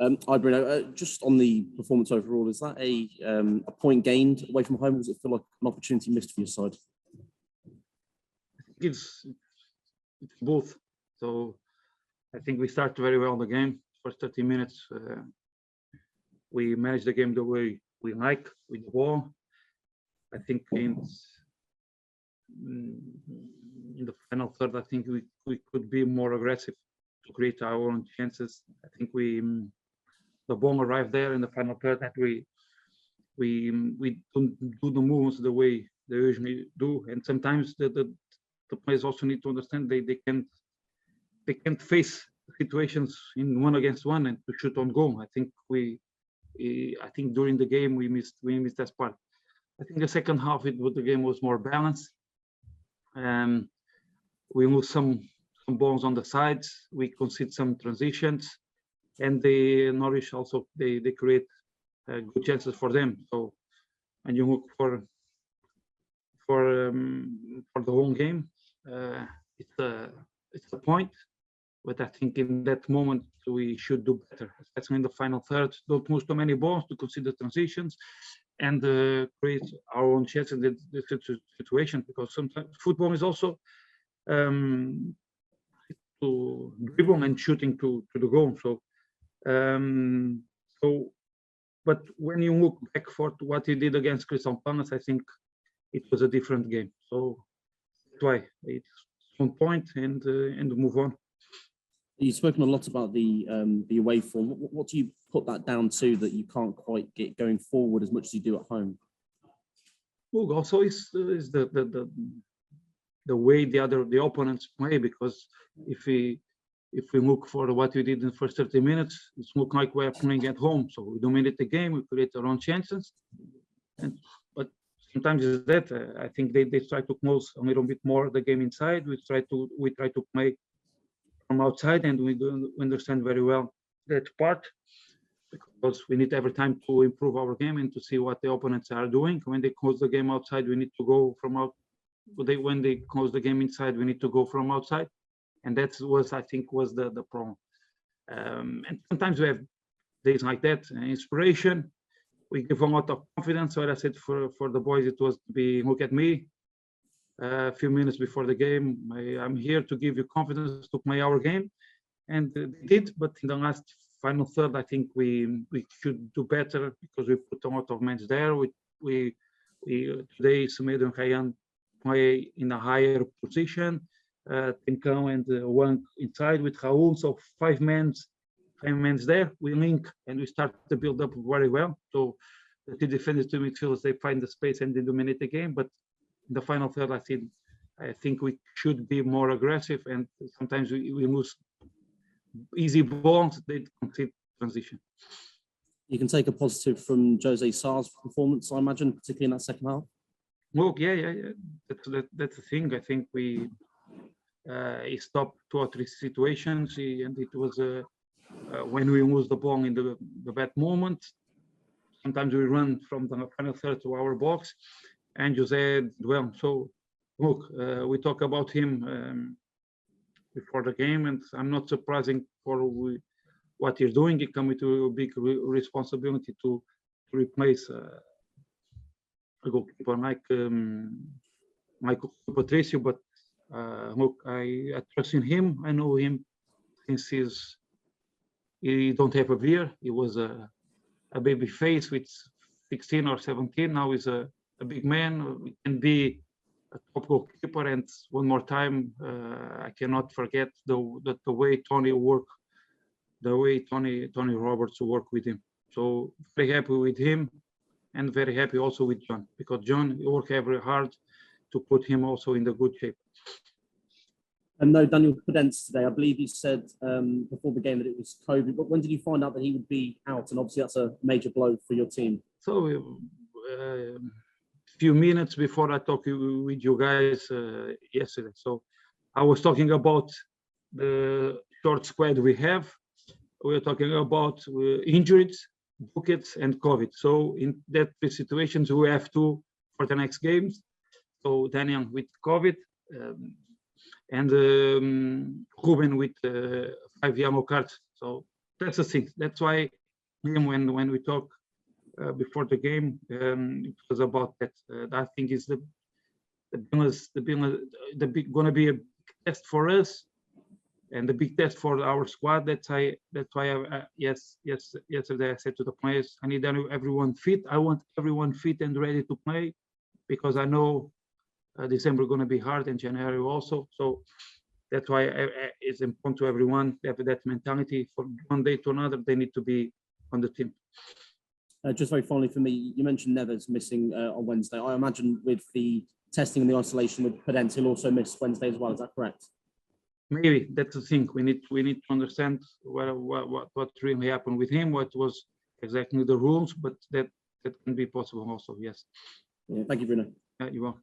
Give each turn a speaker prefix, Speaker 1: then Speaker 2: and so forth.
Speaker 1: Hi, Bruno. Just on the performance overall, is that a point gained away from home, or does it feel like an opportunity missed for your side?
Speaker 2: It's both. So I think we started very well the game. First 30 minutes, we managed the game the way we like with the ball. I think in the final third, I think we could be more aggressive to create our own chances. I think the ball arrived there in the final third, that we don't do the moves the way they usually do, and sometimes the players also need to understand they can't face situations in 1-against-1 and to shoot on goal. I think during the game we missed that part. I think the second half the game was more balanced. We moved some balls on the sides. We concede some transitions, and the Norwich also they create good chances for them. So, and you look for the whole game, it's a point. But I think in that moment we should do better, especially in the final third. Don't move too many balls to consider transitions and create our own chances in the situation, because sometimes football is also to dribble and shooting to the goal. But when you look back for what he did against Crystal Palace, I think it was a different game. So that's why it's 1 point and move on.
Speaker 1: You've spoken a lot about the away form. What do you put that down to, that you can't quite get going forward as much as you do at home?
Speaker 2: Well, also is the way the opponents play, because if we look for what we did in the first 30 minutes, it's look like we're playing at home. So we dominate the game, we create our own chances, but sometimes it's that I think they try to close a little bit more the game inside. We try to play from outside, and we don't understand very well that part, because we need every time to improve our game and to see what the opponents are doing. When they close the game outside, we need to go from out. When they close the game inside, we need to go from outside, and that was, I think, was the problem. And sometimes we have days like that, inspiration. We give a lot of confidence. So I said for the boys, it was to be, look at me. A few minutes before the game, I'm here to give you confidence to play our game, and they did. But in the last final third, I think we should do better, because we put a lot of men there. We today Semedo and Ryan play in a higher position, Tincão and one inside with Raul. So 5 men there. We link and we start to build up very well. So the two defenders, two midfielders, they find the space and they dominate the game. But in the final third, I think we should be more aggressive, and sometimes we lose easy balls. They complete transition.
Speaker 1: You can take a positive from Jose Sar's performance, I imagine, particularly in that second half.
Speaker 2: Well, yeah. That's the thing. I think he stopped 2 or 3 situations, and it was when we lose the ball in the bad moment. Sometimes we run from the final third to our box, and Jose did well. So look, we talk about him before the game, and I'm not surprising for what he's doing. He comes with a big responsibility to replace a goalkeeper like Patricio. But look, I trust in him. I know him since he don't have a beard. He was a baby face with 16 or 17. Now he's a big man. He can be a top goalkeeper. And one more time, I cannot forget the way Tony worked, the way Tony Roberts worked with him. So very happy with him, and very happy also with John, because John worked very hard to put him also in the good shape.
Speaker 1: And no Daniel Podence today. I believe you said before the game that it was COVID, but when did you find out that he would be out? And obviously that's a major blow for your team.
Speaker 2: So few minutes before I talked with you guys yesterday. So I was talking about the short squad we have. We're talking about injuries, buckets, and COVID. So in that 3 situations, we have 2 for the next games. So Daniel with COVID, and Ruben with 5 yellow cards. So that's the thing. That's why when we talk before the game, it was about that. I think is the going to be a test for us and the big test for our squad. That's why yesterday I said to the players, I need everyone fit. I want everyone fit and ready to play, because I know December going to be hard and January also. So that's why it's important to everyone to have that mentality. From one day to another, they need to be on the team.
Speaker 1: Just very finally for me, you mentioned Neves missing on Wednesday. I imagine with the testing and the isolation with Podence, he'll also miss Wednesday as well. Is that correct?
Speaker 2: Maybe that's the thing. We need to understand what really happened with him, what was exactly the rules, but that can be possible also. Yes.
Speaker 1: Yeah, thank you, Bruno.
Speaker 2: You're welcome.